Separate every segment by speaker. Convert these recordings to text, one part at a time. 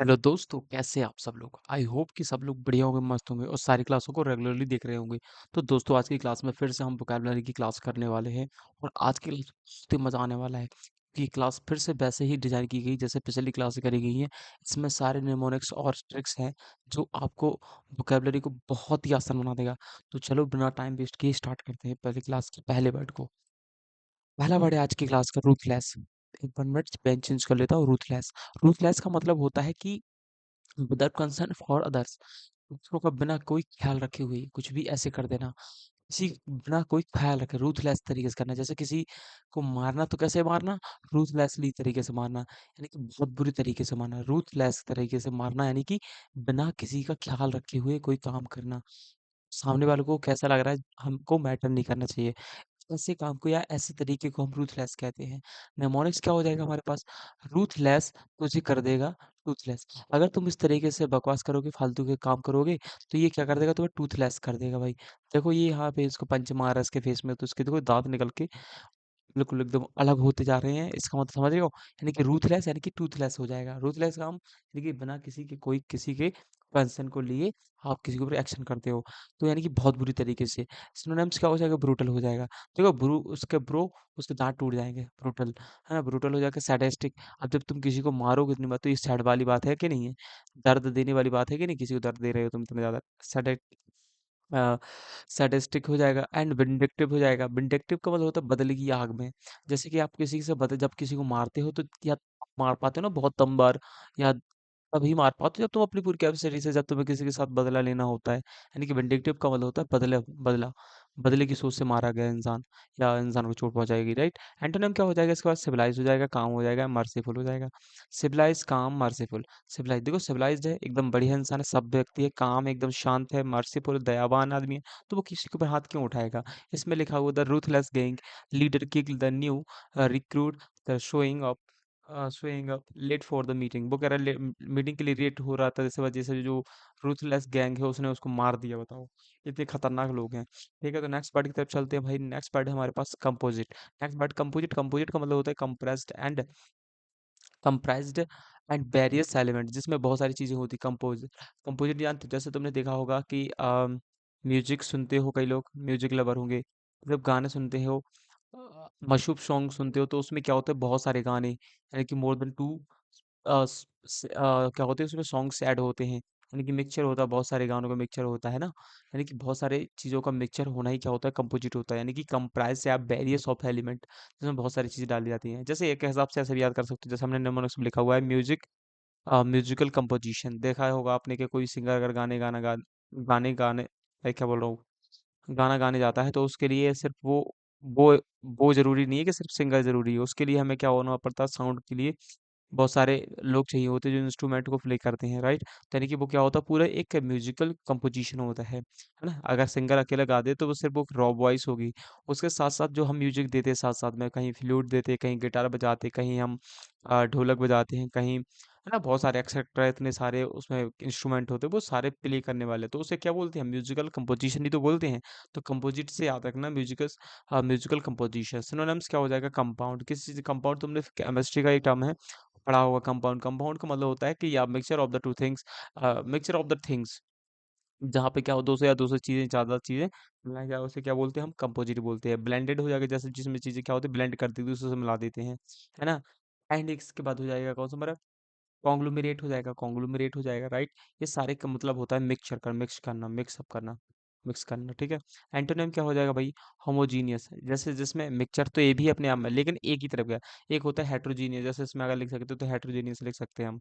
Speaker 1: Hello दोस्तों, कैसे हैं आप सब लोग? आई होप कि सब लोग बढ़िया होंगे, मस्त होंगे और सारी क्लासों को रेगुलरली देख रहे होंगे। तो दोस्तों, आज की क्लास में फिर से हम वोकैबुलरी की क्लास करने वाले हैं और आज की क्लास बहुत ही मज़ा आने वाला है। कि क्लास फिर से वैसे ही डिज़ाइन की गई जैसे पिछली क्लास करी गई है। इसमें सारे निमोनिक्स और ट्रिक्स हैं जो आपको वोकैबुलरी को बहुत ही आसान बना देगा। तो चलो बिना टाइम वेस्ट किए स्टार्ट करते हैं पहली क्लास के पहले वर्ड को। पहला वर्ड है आज की क्लास का रूथलेस। एक बार मैं पेन चेंज कर लेता हूँ। रूथलेस। रूथलेस का मतलब होता है कि विदाउट कंसर्न फॉर अदर्स, दूसरों का बिना कोई ख्याल रखे हुए कुछ भी ऐसे कर देना, किसी बिना कोई ख्याल रखे रूथलेस तरीके से करना। जैसे किसी को मारना तो कैसे मारना, रूथलेसली तरीके से मारना, यानी कि बहुत बुरी तरीके से मारना। रूथलेस तरीके से मारना यानी कि बिना किसी का ख्याल रखे हुए कोई काम करना। सामने वालों को कैसा लग रहा है हमको मैटर नहीं करना चाहिए। ऐसे काम को या ऐसे तरीके को हम रूथलेस कहते हैं। निमोनिक्स क्या हो जाएगा हमारे पास? रूथलेस तुझे कर देगा टूथलेस। अगर तुम इस तरीके से बकवास करोगे, फालतू के काम करोगे, तो ये क्या कर देगा? तुम्हें टूथलेस कर देगा भाई। देखो ये यहाँ पे इसको पंच मारा है इसके फेस में, तो इसके देखो दाँत निकल के बिल्कुल एकदम अलग होते जा रहे हैं। इसका मतलब समझ रहे हो? यानी कि रूथलेस यानी कि टूथलेस हो जाएगा। रूथलेस काम यानी कि बिना किसी के कोई किसी के कंसर्न को लिए आप किसी के ऊपर एक्शन करते हो। तो यानी कि बहुत बुरी तरीके से। सिनोनिम्स क्या हो जाएगा? ब्रूटल हो जाएगा। देखो उसके दाँत टूट जाएँगे, ब्रूटल, है ना? ब्रूटल हो जाएगा। सैडिस्टिक। अब जब तुम किसी को मारोगे इतनी बार तो ये सैड वाली बात है कि नहीं है? दर्द देने वाली बात है कि नहीं? किसी को दर्द दे रहे हो तुम इतना ज़्यादा। सैडिक अ, सैडिस्टिक हो जाएगा एंड विंडिक्टिव हो जाएगा। विंडिक्टिव का मतलब होता है बदले की आग में। जैसे कि आप किसी से बदले जब किसी को मारते हो तो या मार पाते हो ना बहुत कम बार, या तभी मार पाते हो जब तुम अपनी पूरी कैपेसिटी से, जब तुम्हें किसी के साथ बदला लेना होता है। यानी कि विंडिक्टिव का मतलब होता है बदला, बदले की सोच से मारा गया इंसान या इंसान को चोट पहुंचाएगी, राइट। एंटोनिम क्या हो जाएगा इसके बाद? सिविलाइज हो जाएगा, काम हो जाएगा, मर्सीफुल हो जाएगा। सिविलाइज, काम, मर्सीफुल। सिविलाइज देखो, सिविलाइज्ड है, एकदम बढ़िया इंसान है, सभ्य व्यक्ति है, काम है, एकदम शांत है, मर्सीफुल दयावान आदमी है, तो वो किसी के ऊपर हाथ क्यों उठाएगा? इसमें लिखा हुआ the ruthless gang leader kick the new recruit the showing up late for the meeting. वो कह रहा है मीटिंग के लिए लेट हो रहा था, इस वजह से जो रूथलेस गैंग है उसने उसको मार दिया। बताओ, इतने खतरनाक लोग हैं। ठीक है, तो नेक्स्ट पार्ट की तरफ चलते हैं भाई। नेक्स्ट पार्ट है हमारे पास composite. Next part composite. Composite का मतलब होता है कंप्राइज्ड एंड वेरियस एलिमेंट, जिसमें बहुत सारी चीज़ें होती कंपोजिट जानते हो? जैसे तुमने देखा होगा कि म्यूजिक सुनते हो, कई लोग म्यूजिक लवर होंगे, जब गाने सुनते हो, मशहूर सॉन्ग सुनते हो, तो उसमें क्या होता है बहुत सारे गाने, यानी कि मोर देन टू क्या होते हैं उसमें सॉन्ग्स ऐड होते हैं, यानी कि मिक्सचर होता है, बहुत सारे गानों का मिक्सचर होता है ना। यानी कि बहुत सारे चीज़ों का मिक्सचर होना ही क्या होता है? कंपोजिट होता है। यानी कि कंप्राइज से आप वेरियस ऑफ एलिमेंट, जिसमें बहुत सारी चीज़ें डाली जाती हैं। जैसे एक हिसाब से ऐसे भी याद कर सकते हो, जैसे हमने निम्नलिखित में लिखा हुआ है म्यूजिक, म्यूजिकल कंपोजिशन। देखा होगा आपने कि कोई सिंगर अगर गाने गाने क्या बोल रहा हूँ, गाना गाने जाता है तो उसके लिए सिर्फ वो वो ज़रूरी नहीं है कि सिर्फ सिंगर ज़रूरी है। उसके लिए हमें क्या होना पड़ता है? साउंड के लिए बहुत सारे लोग चाहिए होते हैं जो इंस्ट्रूमेंट को प्ले करते हैं, राइट। तो यानी कि वो क्या होता है? पूरा एक म्यूजिकल कंपोजिशन होता है ना। अगर सिंगर अकेला गा दे तो वो सिर्फ वो रॉ वॉइस होगी। उसके साथ साथ जो हम म्यूजिक देते हैं साथ साथ में, कहीं फ्लूट देते हैं, कहीं गिटार बजाते हैं, कहीं हम ढोलक बजाते हैं, कहीं है ना, बहुत सारे एक्सेट्रा, इतने सारे उसमें इंस्ट्रूमेंट होते हैं, वो सारे प्ले करने वाले, तो उसे क्या बोलते हैं? म्यूजिकल कंपोजिशन ही तो बोलते हैं। तो कंपोजिट से याद रखना, म्यूजिकल कंपोजिशन। सिनोनिम्स क्या हो जाएगा? कंपाउंड। किसी चीज कंपाउंड, तुमने केमिस्ट्री का एक टर्म है पढ़ा होगा कंपाउंड। कंपाउंड का मतलब होता है कि या mixture of the two things, mixture of the things, जहाँ पे क्या हो, दो से या दो से चीजें, ज्यादा चीजें मिलाया जाए, उसे क्या बोलते हैं? हम कंपोजिट बोलते हैं। ब्लेंडेड हो जाएगा, जैसे जिसमें चीजें क्या होती है, ब्लेंड करती है, दूसरे से मिला देते हैं, है ना। एंड इसके बाद हो जाएगा कौन सा हमारा? कॉन्ग्लोमेरेट हो जाएगा, कॉन्ग्लोमेरेट हो जाएगा, राइट। ये सारे का मतलब होता है मिक्स करना, मिक्सअप करना, मिक्स करना, ठीक है। एंटोनिम क्या हो जाएगा भाई? होमोजीनियस। जैसे जिसमें मिक्सचर तो ये भी अपने आप में, लेकिन एक ही तरफ गया। एक होता है हेट्रोजीनियस, जैसे इसमें अगर लिख सकते हो तो हेट्रोजीनियस लिख सकते हैं हम।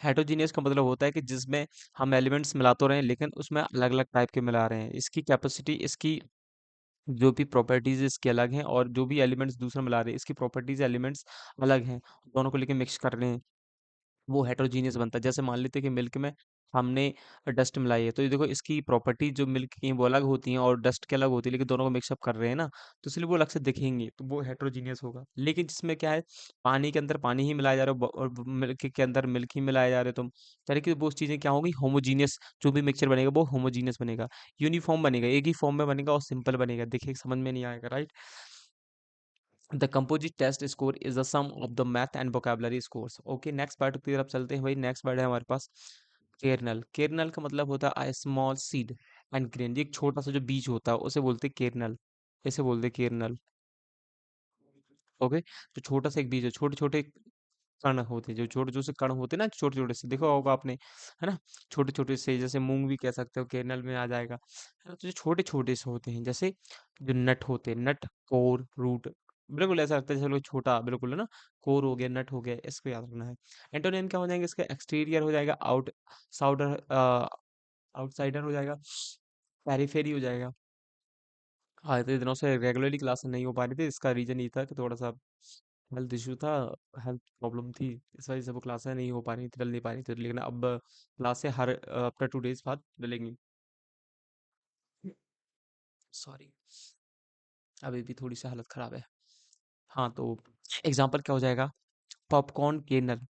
Speaker 1: हेट्रोजीनियस का मतलब होता है कि जिसमें हम एलिमेंट्स मिला तो रहे हैं लेकिन उसमें अलग अलग टाइप के मिला रहे हैं। इसकी कैपेसिटी, इसकी जो भी प्रॉपर्टीज इसकी अलग हैं, और जो भी एलिमेंट्स दूसरे मिला रहे हैं इसकी प्रॉपर्टीज एलिमेंट्स अलग हैं, दोनों को लेके मिक्स कर रहे हैं, वो हेटेरोजीनियस बनता है। जैसे मान लेते हैं कि मिल्क में हमने डस्ट मिलाई है, तो ये देखो इसकी प्रॉपर्टी जो मिल्क की हैं वो अलग होती हैं और डस्ट की अलग होती है, लेकिन दोनों को मिक्सअप कर रहे हैं ना, तो इसलिए वो अलग से दिखेंगे, तो वो हेटेरोजीनियस होगा। लेकिन जिसमें क्या है, पानी के अंदर पानी ही मिलाया जा रहा है और मिल्क के अंदर मिल्क ही मिलाया जा रहा है, तो यानी कि वो चीज़ें क्या होंगी? होमोजीनियस। जो भी मिक्सचर बनेगा वो होमोजीनियस बनेगा, यूनिफॉर्म बनेगा, एक ही फॉर्म में बनेगा और सिंपल बनेगा। देखिए समझ में नहीं आएगा, right. The composite test score is the sum of the math and vocabulary scores. Okay, next part की तरफ चलते हैं भाई। नेक्स्ट वर्ड है हमारे पास केरनल। केरनल का मतलब होता है स्मॉल सीड एंड ग्रेन। एक छोटा सा जो बीज होता है उसे बोलते हैं केरनल। इसे बोलते हैं केरनल। ओके, जो छोटा सा एक बीज है, छोटे छोटे कण होते हैं, जो छोटे छोटे से कण होते हैं ना, छोटे छोटे से, देखो होगा आपने, है ना। छोटे छोटे से, जैसे मूंग भी कह सकते हो, केरनल में आ जाएगा, है ना। तो जो छोटे छोटे से होते हैं, जैसे जो नट होते हैं, नट, कोर, रूट, बिल्कुल ऐसा लगता है जैसे लोग छोटा, बिल्कुल, है ना। कोर हो गया, नट हो गया, इसको याद रखना है। एंटोनिम क्या हो जाएंगे इसका? एक्सटीरियर हो जाएगा, साउडर आउटसाइडर हो जाएगा, पेरिफेरी हो जाएगा। हाँ, इतने दिनों से रेगुलरली क्लास नहीं हो पा रही थी, इसका रीजन ये था कि थोड़ा सा हेल्थ इशू था, हेल्थ प्रॉब्लम थी। इस वजह से वो क्लासें नहीं हो पा रही थी, डल नहीं पा रही थी, लेकिन अब क्लासें हर आफ्टर 2 डेज बाद डलेंगी। सॉरी, अभी भी थोड़ी सी हालत खराब है। हाँ, तो एग्जाम्पल क्या हो जाएगा? Popcorn kernel.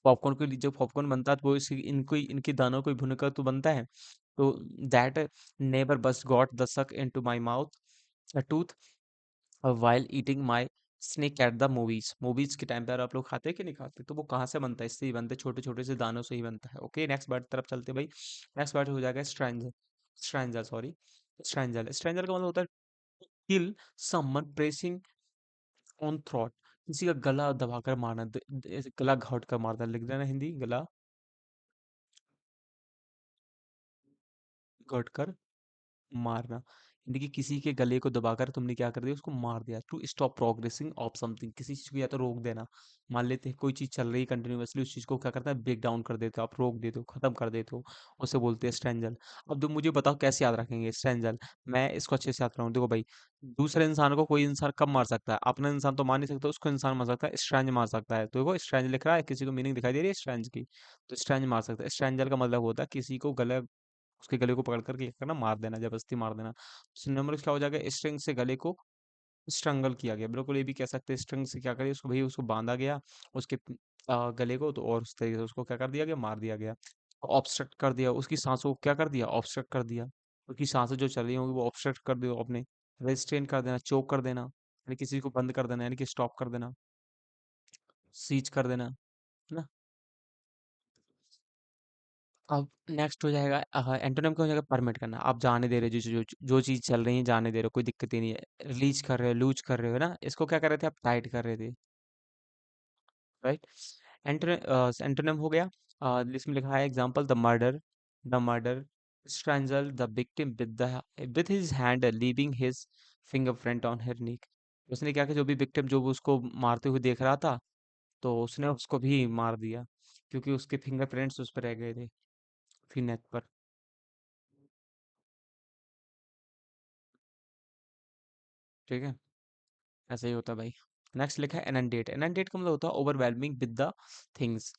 Speaker 1: पॉपकॉर्न के लिए जो पॉपकॉर्न बनता है, तो वो इसी इनको इनके दानों को ही भूनकर तो बनता है। तो दैट नेबर बस गॉट द सक into my mouth a tooth while eating my snake at the movies. Movies के टाइम पे आप लोग खाते हैं कि नहीं खाते? तो वो कहाँ से बनता है? इससे ही बनता है, छोटे छोटे से दानों से ही बनता है। ओके, नेक्स्ट वर्ड तरफ चलते हैं भाई। नेक्स्ट वर्ड हो जाएगा स्ट्रैंजल। स्ट्रैंजल, सॉरी, स्ट्रैंजल। स्ट्रैंजल का मतलब होता है kill someone pressing on throat. किसी का गला दबाकर मारना, ऐसे गला घोट कर मारना, लिख देना हिंदी, गला घोट कर मारना। यानी कि किसी के गले को दबाकर तुमने क्या कर दिया? उसको मार दिया। To stop progressing of something, किसी चीज को या तो रोक देना। मान लेते हैं कोई चीज चल रही है कंटिन्यूअसली, उस चीज को क्या करता है? ब्रेक डाउन कर देते हो, आप रोक देते हो, खत्म कर देते हो। उसे बोलते हैं स्ट्रेंजल। अब तुम मुझे बताओ कैसे याद रखेंगे स्ट्रेंजल? मैं इसको अच्छे से याद रखूँ, देखो भाई। दूसरे इंसान को कोई इंसान कब मार सकता है? अपना इंसान तो मार नहीं सकता, उसको इंसान मार सकता है, स्ट्रेंज मार सकता है। तो देखो स्ट्रेंज लिख रहा है, किसी को मीनिंग दिखाई दे रही है स्ट्रेंज की, तो स्ट्रेंज मार सकता है। स्ट्रेंजल का मतलब होता है किसी को गले, उसके गले को पकड़ कर के करना, मार देना, जबरदस्ती मार देना। सिनोनिमस क्या हो जाएगा? स्ट्रिंग से गले को स्ट्रंगल किया गया, बिल्कुल ये भी कह सकते हैं। स्ट्रिंग से क्या करिए उसको भाई, उसको बांधा गया, उसके गले को, तो और उस तरीके से उसको क्या कर दिया गया? मार दिया गया। ऑब्स्ट्रक्ट कर दिया, उसकी सांसों को क्या कर दिया? ऑब्स्ट्रक्ट कर दिया। उसकी सांसें जो चल रही होंगी वो ऑब्स्ट्रक्ट कर दो अपने, रेस्ट्रेन कर देना, चोक कर देना, यानी किसी को बंद कर देना, यानी कि स्टॉप कर देना, सीज कर देना, है ना। अब नेक्स्ट हो जाएगा एंटोनिम क्या हो जाएगा? परमिट करना। आप जाने दे रहे हो, जो चीज़ चल रही है जाने दे रहे हो, कोई दिक्कत ही नहीं है। रिलीज कर रहे हो, लूज कर रहे हो, ना। इसको क्या कर रहे थे? आप टाइट कर रहे थे, राइट। एंटोनिम हो गया। इसमें लिखा है example, the murder strangled the victim with his hand, leaving his fingerprint on her neck। उसने क्या किया? जो भी विक्टिम, जो भी उसको मारते हुए देख रहा था, तो उसने उसको भी मार दिया, क्योंकि उसके फिंगरप्रिंट्स उस पर रह गए थे, उसकी नेक पर। ठीक है, ऐसा ही होता है भाई। नेक्स्ट लिखा है इनंडेट। इनंडेट का मतलब होता है ओवरवेलमिंग विद द थिंग्स।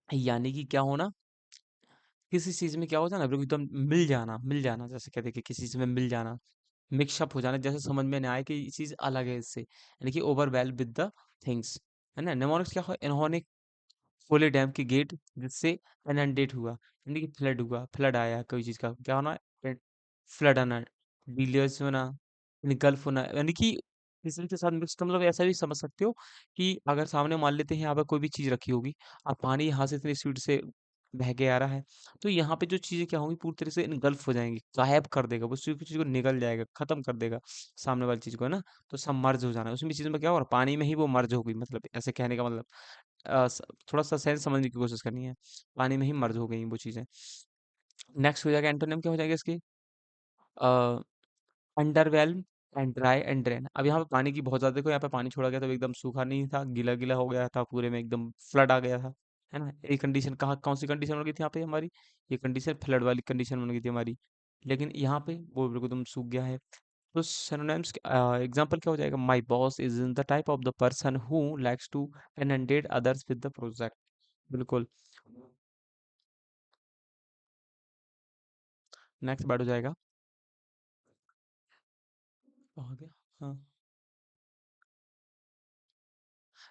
Speaker 1: यानी कि क्या होना? किसी चीज में क्या हो जाना, बिल्कुल एकदम मिल जाना, मिल जाना, जैसे कहते हैं कि किसी चीज में मिल जाना, मिक्सअप हो जाना, जैसे समझ में नहीं आए कि ये चीज अलग है इससे, यानी कि ओवरवेल विद द थिंग्स, है ना। निमोनिक्स क्या हुआ? इन्होंने खोले डैम की गेट, जिससे इनंडेट हुआ, यानी कि फ्लड हुआ, फ्लड आया कोई चीज का, क्या होना? फ्लड आना, डिलीवरेज होना, गल्फ होना, यानी कि किसी के साथ मिक्स का मतलब ऐसा भी समझ सकते हो कि अगर सामने मान लेते हैं यहाँ पे कोई भी चीज रखी होगी, अब पानी यहाँ से इतनी स्पीड से बह के आ रहा है, तो यहाँ पे जो चीजें क्या होंगी, पूरी तरह से इनगल्फ हो जाएंगी, गायब कर देगा वो चीज को, निगल जाएगा, खत्म कर देगा सामने वाली चीज को, है ना। तो सब मर्ज हो जाना, उसमें चीज में क्या हो रहा है? पानी में ही वो मर्ज हो गई, मतलब ऐसे कहने का मतलब, थोड़ा सा सेंस समझने की कोशिश करनी है। पानी में ही मर्ज हो गई वो चीजें। नेक्स्ट हो जाएगा एंटोनिम, क्या हो जाएगा इसकी? अंडरवेल्म एंड ड्राई एंड ड्रेन। अब यहाँ पे पानी की बहुत ज्यादा, देखो यहाँ पे पानी छोड़ा गया तो एकदम सूखा नहीं था, गीला गीला हो गया था, पूरे में एकदम फ्लड आ गया था, है ना। ये कंडीशन कहाँ, कौन सी कंडीशन बन गई थी यहाँ पे हमारी? ये कंडीशन फ्लड वाली कंडीशन बन गई थी हमारी। लेकिन यहाँ पे वो बिल्कुल एकदम सूख गया है। तो सिनोनिम्स एग्जांपल क्या हो जाएगा? My boss is in the type of the person who likes to inundate others with the project. बिल्कुल। नेक्स्ट वर्ड हो जाएगा, हो गया, हाँ,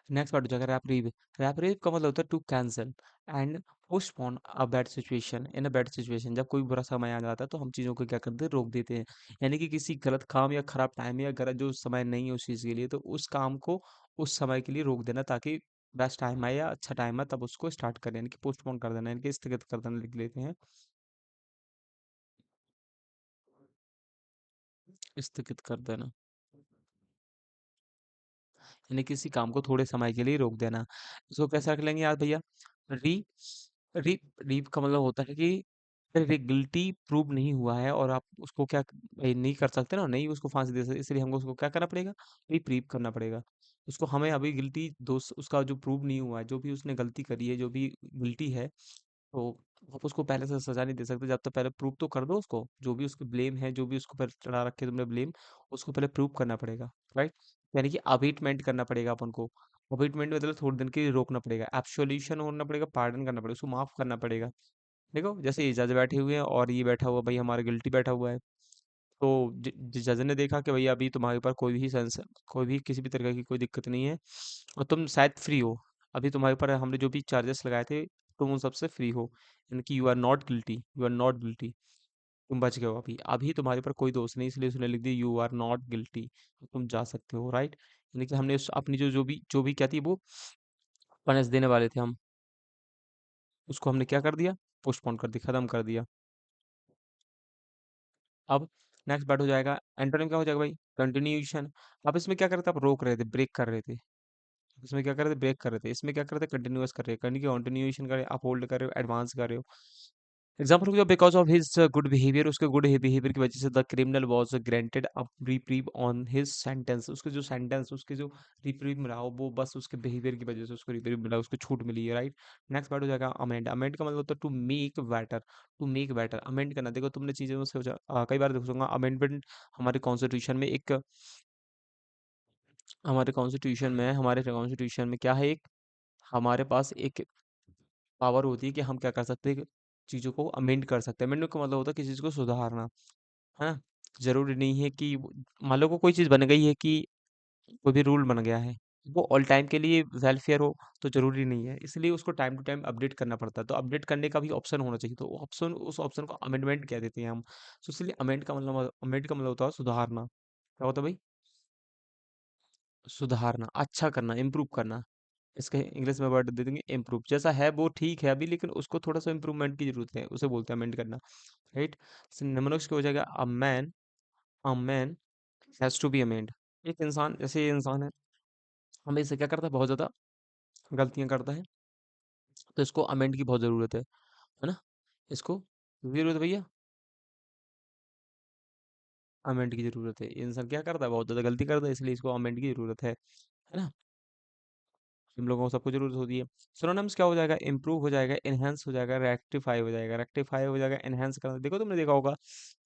Speaker 1: नेक्स्ट पार्ट हो जाएगा रैप रीव। रैप रीव का मतलब होता है to cancel and postpone a bad situation. In a bad situation, जब कोई बुरा समय आ जाता है तो हम चीज़ों को क्या करते हैं, रोक देते हैं। यानी कि किसी गलत काम या खराब टाइम या गलत जो समय नहीं है उस चीज़ के लिए, तो उस काम को उस समय के लिए रोक देना, ताकि बेस्ट टाइम आए या अच्छा टाइम आए तब उसको स्टार्ट करें, यानी कि पोस्टपोन कर देना, यानी कि स्थगित कर देना लिख लेते हैं। स्थगित कर देना, यानी किसी काम को थोड़े समय के लिए रोक देना। इसको कैसे रख लेंगे यार भैया? री री री का मतलब होता है कि अरे गिल्टी प्रूव नहीं हुआ है और आप उसको क्या नहीं कर सकते ना, नहीं उसको फांसी दे सकते, इसलिए हमको उसको क्या करना पड़ेगा, रिप्रीव करना पड़ेगा। उसको हमें अभी गिल्टी दोस्त उसका जो प्रूव नहीं हुआ है, जो भी उसने गलती करी है, जो भी गिल्टी है, तो आप उसको पहले से सजा नहीं दे सकते जब तक पहले प्रूव तो कर दो उसको, जो भी उसके ब्लेम है, जो भी उसको पहले चढ़ा रखे तुमने ब्लेम, उसको पहले प्रूव करना पड़ेगा। राइट? यानी कि अबेटमेंट करना पड़ेगा अपन को। अबेटमेंट मतलब थोड़े दिन के लिए रोकना पड़ेगा, एब्सोल्यूशन होना पड़ेगा, पार्डन करना पड़ेगा, उसको माफ करना पड़ेगा। देखो जैसे ये जज बैठे हुए हैं और ये बैठा हुआ भाई हमारा गिल्टी बैठा हुआ है, तो जज ने देखा कि भैया अभी तुम्हारे ऊपर कोई भी किसी भी तरह की कोई दिक्कत नहीं है और तुम शायद फ्री हो। अभी तुम्हारे ऊपर हमने जो भी चार्जेस लगाए थे तुम उन सबसे फ्री हो, यानी कि you are not guilty, you are not guilty. तुम बच गए हो, अभी अभी तुम्हारे ऊपर कोई दोष नहीं, इसलिए उसने लिख दिया यू आर नॉट गिल्टी, तुम जा सकते हो। राइट? यानी कि हमने अपनी जो भी क्या थी वो पनिश देने वाले थे हम, उसको हमने क्या कर दिया, पोस्टपोन कर दिया, खत्म कर दिया। अब नेक्स्ट पार्ट हो जाएगा एंटोनिम, क्या हो जाएगा भाई? कंटिन्यूशन। अब इसमें क्या कर रहे थे, आप रोक रहे थे, ब्रेक कर रहे थे। इसमें क्या कर रहे थे, ब्रेक कर रहे थे। इसमें क्या कर रहे थे, कंटिन्यूअस कर रहे हैं, कंटिन्यूएशन कर रहे हो, अपहोल्ड कर रहे हो, एडवांस कर रहे हो। एग्जाम्पल हो गया because of his good behaviour, उसके गुड बिहेवियर की वजह से the criminal was granted a reprieve on his sentence. उसके जो सेंटेंस, उसके जो रिप्रीव मिला हो, वो बस उसके बिहेवियर की वजह से उसको रिप्रीव मिला, उसको छूट मिली है। राइट? नेक्स्ट पार्ट हो जाएगा अमेंड। अमेंड का मतलब होता है to make better. To make better, amend करना। देखो तुमने चीजें उससे कई बार देखूंगा अमेंडमेंट हमारे कॉन्स्टिट्यूशन में एक, हमारे कॉन्स्टिट्यूशन में क्या है, एक हमारे पास एक पावर होती है कि हम क्या कर सकते हैं, चीज़ों को अमेंड कर सकते हैं। अमेंड का मतलब होता है किसी चीज़ को सुधारना, है ना? ज़रूरी नहीं है कि मान लो को कोई चीज़ बन गई है, कि कोई भी रूल बन गया है, वो ऑल टाइम के लिए वेलफेयर हो, तो ज़रूरी नहीं है। इसलिए उसको टाइम टू टाइम अपडेट करना पड़ता है। तो अपडेट करने का भी ऑप्शन होना चाहिए, तो ऑप्शन, उस ऑप्शन को अमेंडमेंट कह देते हैं हम। तो इसलिए अमेंड का मतलब होता है सुधारना। क्या होता है भाई? सुधारना, अच्छा करना, इम्प्रूव करना। इसके इंग्लिश में वर्ड दे देंगे इम्प्रूव। जैसा है वो ठीक है अभी, लेकिन उसको थोड़ा सा इम्प्रूवमेंट की जरूरत है, उसे बोलते हैं अमेंड करना। राइट? निम्नलिखित क्या हो जाएगा, a man has to be amend. एक इंसान, जैसे ये इंसान है, हमें इसे क्या करता है, बहुत ज्यादा गलतियां करता है, तो इसको अमेंड की बहुत जरूरत है ना? इसको जरूरत है भैया, अमेंड की जरूरत है। ये इंसान क्या करता है, बहुत ज्यादा गलती करता है, इसलिए इसको अमेंड की जरूरत है ना? हम लोगों को सबको जरूरत होती है। सिनोनिम्स क्या हो जाएगा, इम्प्रूव हो जाएगा, एनहेंस हो जाएगा, रेक्टिफाई हो जाएगा। रेक्टिफाई हो जाएगा, एनहेंस करना। देखो तुमने देखा होगा,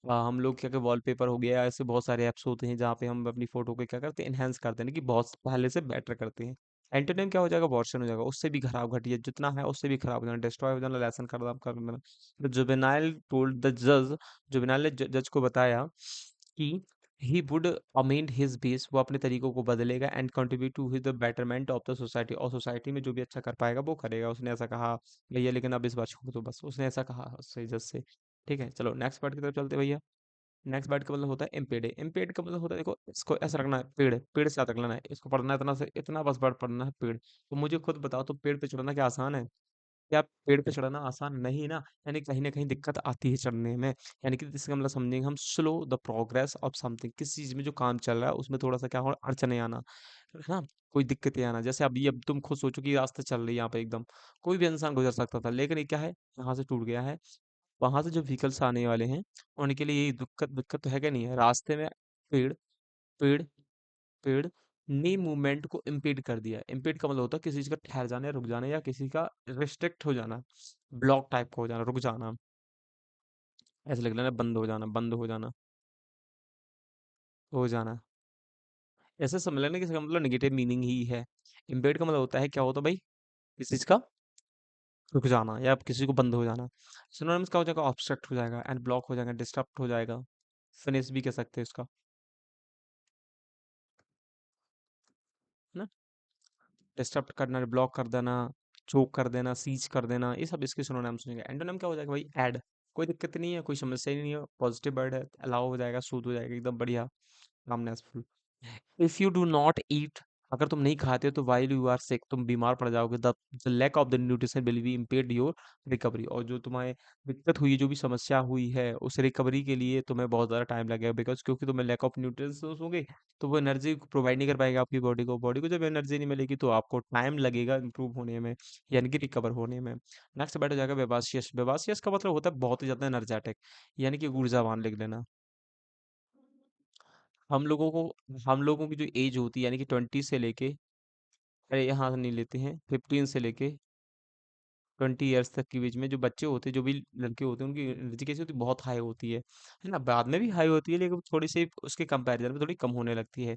Speaker 1: हम लोग क्या वॉलपेपर हो गया, ऐसे बहुत सारे ऐप्स होते हैं जहाँ पे हम अपनी फोटो को क्या करते हैं, एनहेंस करते हैं, कि बहुत पहले से बेटर करते हैं। एंटोनिम क्या हो जाएगा, वर्शन हो जाएगा, उससे भी खराब, घटिया जितना है उससे भी खराब हो जाना, डिस्ट्रॉय हो जाना, लेसन खराब कर देना। जुवेनाइल टोल्ड द जज, जुवेनाइल ने जज को बताया कि he would amend his base, वो अपने तरीकों को बदलेगा, and contribute to his the betterment of the society, और सोसाइटी में जो भी अच्छा कर पाएगा वो करेगा। उसने ऐसा कहा भैया, लेकिन अब इस बार छोड़ दो बस, उसने ऐसा कहा उससे जज से। ठीक है, चलो नेक्स्ट पार्ट की तरफ चलते हैं भैया। नेक्स्ट पार्ट का मतलब होता है इम्पेड। इम्पेड का मतलब होता है, देखो इसको ऐसा रखना है, पेड़ पेड़ से याद रख लेना है, इसको पढ़ना है इतना से इतना, बस वर्ड पढ़ना है, पेड़। तो मुझे खुद बताओ, तो पेड़ पे चढ़ना क्या आसान है? क्या पेड़ पे चढ़ना आसान नहीं ना? यानी कहीं ना कहीं दिक्कत आती है चढ़ने में। यानी कि इसका मतलब समझेंगे हम, slow the progress of something, किसी चीज में जो काम चल रहा है उसमें थोड़ा सा क्या हो, अड़चने आना, है ना? कोई दिक्कतें आना। जैसे अभी अब तुम खुद सोचो कि रास्ता चल रही है यहाँ पे एकदम, कोई भी इंसान गुजर सकता था, लेकिन ये क्या है, यहाँ से टूट गया है। वहां से जो व्हीकल्स आने वाले हैं उनके लिए ये दिक्कत दिक्कत तो है क्या, नहीं है रास्ते में। पेड़ पेड़ पेड़ ने मूवमेंट को इम्पीड कर दिया। इम्पीड का मतलब होता है किसी चीज का ठहर जाना या रुक जाना, या किसी का रिस्ट्रिक्ट हो जाना, ब्लॉक टाइप का हो जाना, रुक जाना। ऐसे लिख लेना, बंद हो जाना, बंद हो जाना। ऐसे समझ लेना कि इसका मतलब नेगेटिव मीनिंग ही है। इम्पेड का मतलब होता है क्या होता है भाई, किसी चीज का रुक जाना या किसी को बंद हो जाना। सिनोनिम्स क्या हो जाएगा, ऑब्स्ट्रक्ट हो जाएगा, एंड ब्लॉक हो जाएगा, डिस्टर्ब हो जाएगा, फिनिश भी कह सकते हैं इसका, है ना? डिस्टर्ब करना, ब्लॉक कर देना, चोक कर देना, सीज कर देना, ये सब इसके सिनोनिम्स होंगे। एंटोनिम क्या हो जाएगा भाई? ऐड। कोई दिक्कत नहीं है, कोई समस्या ही नहीं है, पॉजिटिव वर्ड है, अलाउ हो जाएगा, सूद हो जाएगा, एकदम बढ़िया, कामनेसफुल। If you do not eat, अगर तुम नहीं खाते हो तो वाइल यू आर सिक, तुम बीमार पड़ जाओगे। The lack of the nutrition will be impaired your recovery, और जो तुम्हें दिक्कत हुई, जो भी समस्या हुई है, उस रिकवरी के लिए तुम्हें बहुत ज़्यादा टाइम लगेगा, बिकॉज क्योंकि तुम्हें लैक ऑफ न्यूट्रिशंस होंगे, तो वो एनर्जी प्रोवाइड नहीं कर पाएगा आपकी बॉडी को जब एनर्जी नहीं मिलेगी तो आपको टाइम लगेगा इंप्रूव होने में, यानी कि रिकवर होने में। नेक्स्ट बैठ हो जाएगा विवासियस। विवासियस का मतलब होता है बहुत ही ज़्यादा एनर्जेटिक, यानी कि ऊर्जावान, लिख लेना। हम लोगों को हम लोगों की जो एज होती है, यानी कि 20 से लेके, अरे यहाँ नहीं लेते हैं, 15 से लेके 20 ईयर्स तक के बीच में जो बच्चे होते हैं, जो भी लड़के होते हैं, उनकी एनर्जी कैसी होती है? बहुत हाई होती है ना? बाद में भी हाई होती है, लेकिन थोड़ी सी उसके कंपैरिजन में थोड़ी कम होने लगती है।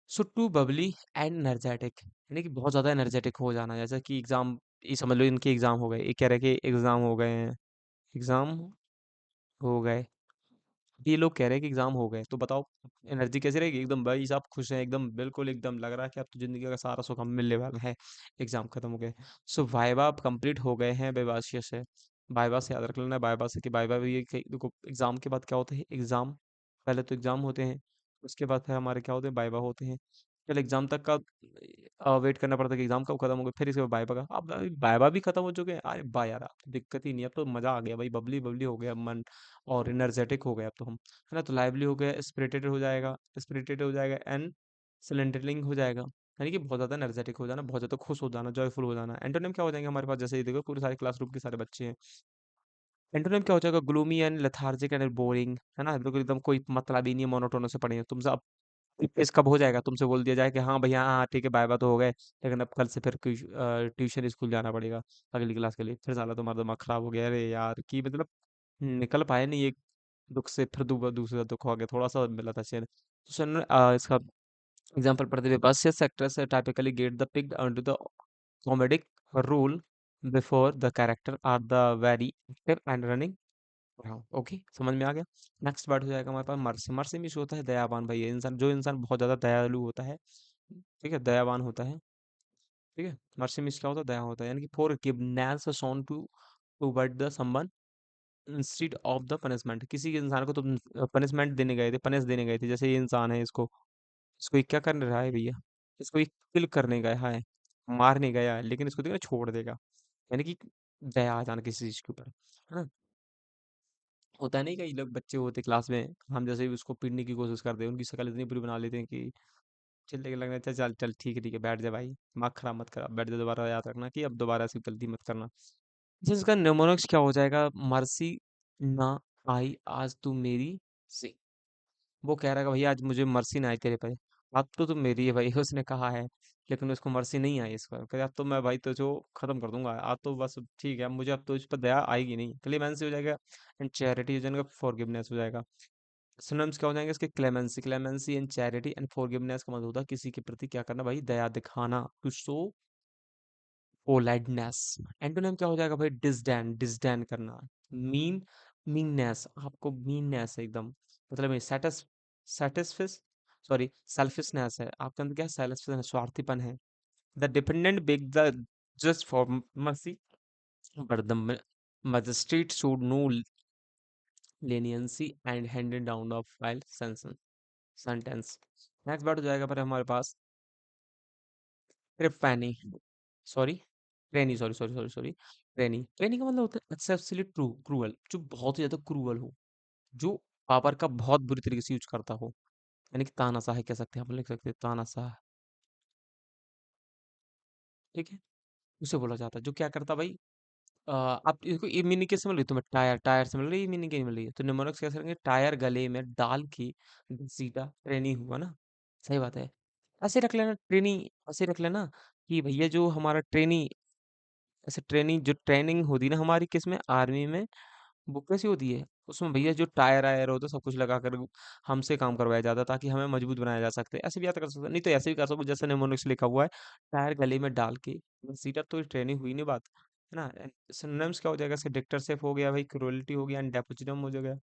Speaker 1: सो टू बबली एंड एनर्जेटिक, यानी कि बहुत ज़्यादा एनर्जेटिक हो जाना, जैसा कि एग्जाम, ये समझ लो इनके एग्जाम हो गए, ये कह रहे हैं कि एग्जाम हो गए हैं, एग्जाम हो गए, ये लोग कह रहे हैं कि एग्जाम हो गए, तो बताओ एनर्जी कैसी रहेगी? एकदम भाई साहब खुश हैं, एकदम बिल्कुल, एकदम लग रहा है कि अब तो जिंदगी का सारा सुख हमें मिलने वाला है, एग्जाम खत्म हो गए। सो वाइवा अब कंप्लीट हो गए हैं, बेवाशिया से। वाइवा से याद रख लेना, वाइवा से, कि वाइवा भी देखो एग्जाम के बाद क्या होते हैं? एग्जाम, पहले तो एग्जाम होते हैं, उसके बाद फिर हमारे क्या होते हैं? वाइवा होते हैं। चल एग्जाम तक का वेट करना पड़ता है कि एग्जाम कब खत्म हो गए, फिर इसके बाद वाइवा का। अब वाइवा भी खत्म हो चुके हैं, अरे वाह यार, अब तो दिक्कत ही नहीं है, अब तो मजा आ गया भाई, बबली बबली हो गया मन, और एनर्जेटिक हो गए अब तो हम, है ना? तो लाइवली हो गया, स्पिरिटेड हो जाएगा, स्पिरिटेड हो जाएगा, एंड सिलेंडरिंग हो जाएगा, यानी कि बहुत ज़्यादा एनर्जेटिक हो जाना, बहुत ज़्यादा खुश हो जाना, जॉयफुल हो जाना। एंटोनिम क्या हो जाएंगे हमारे पास? जैसे ये देखो, पूरे सारे क्लासरूम के सारे बच्चे हैं। एंटोनिम क्या हो जाएगा? Gloomy and lethargic and boring, है ना? बिल्कुल एकदम कोई मतलब ही नहीं है, मोनोटोनस से पढ़ेंगे तुमसे। अब इस कब हो जाएगा? तुमसे बोल दिया जाए कि हाँ भैया, हाँ ठीक है, बाय बाय तो हो गए, लेकिन अब कल से फिर ट्यूशन स्कूल जाना पड़ेगा अगली क्लास के लिए, फिर साला तुम्हारा दिमाग खराब हो गया, अरे यार, कि मतलब निकल पाए नहीं एक दुख से, फिर दूसरा दुख हो गया, थोड़ा सा मिला था चैन। तो सुन, इसका एग्जाम्पल पढ़ते हुए, बस actress typically get the picked under the comedic role before the character are the very active and running. हाँ, ओके, समझ में आ गया। नेक्स्ट वर्ड हो जाएगा हमारे पास मर्सी। मर्सी मीन्स होता है दयावान भाई, ये इंसान, जो इंसान बहुत ज्यादा दयालु होता है, ठीक है, दयावान होता है, ठीक है। मर्सी मीन्स क्या होता है? दया होता है, यानी कि forgiveness shown toward the someone instead of the punishment, किसी के इंसान को तुम पनिशमेंट देने गए थे, पनिश देने गए थे, जैसे ये इंसान है, इसको ये क्या करने रहा है भैया? इसको ये किल करने गया है, मारने गया है, लेकिन इसको देखो छोड़ देगा, यानी कि दया आ जाना किसी चीज के ऊपर, है ना? होता है नहीं, कई लोग बच्चे होते क्लास में, हम जैसे ही उसको पीटने की कोशिश करते हैं, उनकी शक्ल इतनी बुरी बना लेते हैं कि चिल्ले के लगने, चल चल चल, ठीक है, बैठ जा भाई, दिमाग खराब मत कर, बैठ जा, दोबारा याद रखना कि अब दोबारा ऐसी गलती मत करना। जिसका निमोनिक्स क्या हो जाएगा? मर्सी ना आई आज तू मेरी से, वो कह रहा है कि भैया आज मुझे मर्सी ना आई तेरे पे, अब तो तुम मेरी है भाई, उसने कहा है, लेकिन उसको मर्सी नहीं आई इस पर, अब तो मैं भाई तुझको खत्म कर दूंगा, आज तो बस ठीक है, अब मुझे अब तो इस पर दया आएगी नहीं। क्लेमेंसी हो जाएगा, एंड चैरिटी हो जाएगा, फॉरगिवनेस हो जाएगा। सिनोनिम्स क्या हो जाएंगे इसके? Clemency, clemency and charity and forgiveness का मतलब होता है किसी के प्रति क्या करना भाई? दया दिखाना, टू शो पोलाइटनेस। एंटोनिम क्या हो जाएगा भाई? डिसडैन, डिसडैन करना। मीन, मीननेस, आपको मीननेस है एकदम, मतलब सेटिस्फिस, सॉरी, सेल्फिशनेस है आपके अंदर, क्या सेल्फिश है, स्वार्थीपन है। The defendant beg the just for mercy, but the magistrate showed no leniency and handed down of file sentence. Next बात हो जाएगा पर हमारे पास ट्रिपैनी, sorry, trainee, sorry, trainee. Trainee का मतलब होता है एक्सेप्शनली ट्रू, क्रूअल, जो बहुत ही ज्यादा क्रूअल हो, जो पावर का बहुत बुरी तरीके से यूज करता हो, यानी कि तानाशाह कह सकते हैं, आप लिख सकते हैं तानाशाह, ठीक है, उसे बोला जाता है, जो क्या करता भाई? आप इसको ये मीनिंग कैसे मिल रही है तुम्हें? टायर, टायर से मिल रही है, मीनिंग कैसे मिल रही है? तो निमोनिक्स कैसे करेंगे? टायर गले में डाल के सीधा ट्रेनी हुआ ना, सही बात है। ऐसे रख लेना ट्रेनी, ऐसे रख लेना कि भैया जो हमारा ट्रेनी, ऐसे ट्रेनिंग, जो ट्रेनिंग होती है ना हमारी किस में, आर्मी में, वो कैसी होती है? उसमें भैया जो टायर आयर होता है, सब कुछ लगा कर हमसे काम करवाया जाता है, ताकि हमें मजबूत बनाया जा सकते हैं। ऐसे भी याद कर सकते हैं, नहीं तो ऐसे भी कर सकते हो, जैसे निमोनिक्स लिखा हुआ है, टायर गले में डाल के सीधा, तो ट्रेनिंग हुई नहीं बात, है ना? सिनोनिम्स क्या हो जाएगा इसके? डिक्टेटरशिप हो गया भाई, क्रूरलिटी हो गया, एंड डेपोटिज्म हो जाएगा,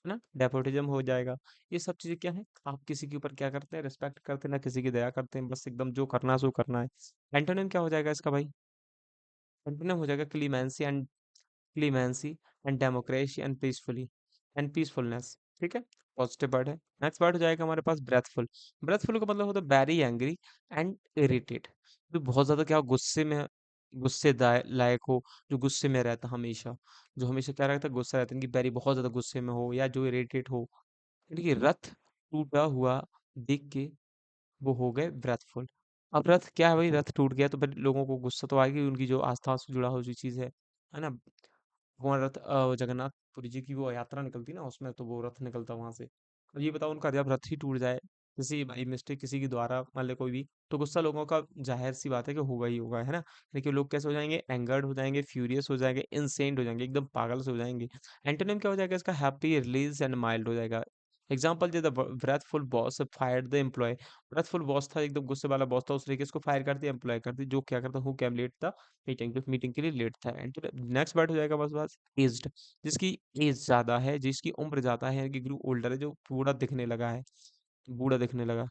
Speaker 1: है ना, डेपोटिज्म हो जाएगा। ये सब चीजें क्या है, आप किसी के ऊपर क्या करते हैं, रिस्पेक्ट करते हैं, ना किसी की दया करते हैं, बस एकदम जो करना है सो करना है। एंटोनिम क्या हो जाएगा इसका भाई? एंटोनिम हो जाएगा clemency and democracy and peacefully and peacefulness. ठीक है, पॉजिटिव वर्ड है। नेक्स्ट वर्ड हो जाएगा हमारे पास ब्रेथफुल। ब्रेथफुल का मतलब होता है वेरी एंग्री एंड इरिटेट, जो बहुत ज्यादा क्या हो, गुस्से में, लायक हो, जो गुस्से में रहता हमेशा, जो हमेशा क्या रहता है, गुस्सा रहता है, कि वेरी बहुत ज्यादा गुस्से में हो, या जो इरिटेट हो। देखिए रथ टूटा हुआ देख के वो हो गए ब्रेथफुल। अब रथ क्या है भाई, रथ टूट गया तो फिर लोगों को गुस्सा तो आएगी, उनकी जो आस्था से जुड़ा हुआ जो चीज है ना। भगवान रथ जगन्नाथपुरी जी की वो यात्रा निकलती ना, उसमें तो वो रथ निकलता वहां से। अब ये बताओ, उनका जब रथ ही टूट जाए किसी बाई मिस्टेक किसी के द्वारा, मान ले कोई भी, तो गुस्सा लोगों का जाहिर सी बात है कि होगा ही होगा, है ना। लेकिन लोग कैसे हो जाएंगे, एंगर्ड हो जाएंगे, फ्यूरियस हो जाएंगे, इंसेंट हो जाएंगे, एकदम पागल से हो जाएंगे। एंटोनिम क्या हो जाएगा इसका, हैप्पी, रिलीज एंड माइल्ड हो जाएगा। एग्जाम्पल, जो the wrathful boss fired the employee। wrathful boss था, एकदम गुस्से वाला बॉस था, उसने किसको फायर कर दिया, एम्प्लॉय कर दी, जो क्या करता, हु कैम लेट था मीटिंग, जो मीटिंग के लिए लेट था। नेक्स्ट वर्ड हो जाएगा बस एज्ड, जिसकी एज ज्यादा है, जिसकी उम्र ज्यादा है, कि ग्रू ओल्डर है, जो बूढ़ा दिखने लगा है, बूढ़ा दिखने लगा।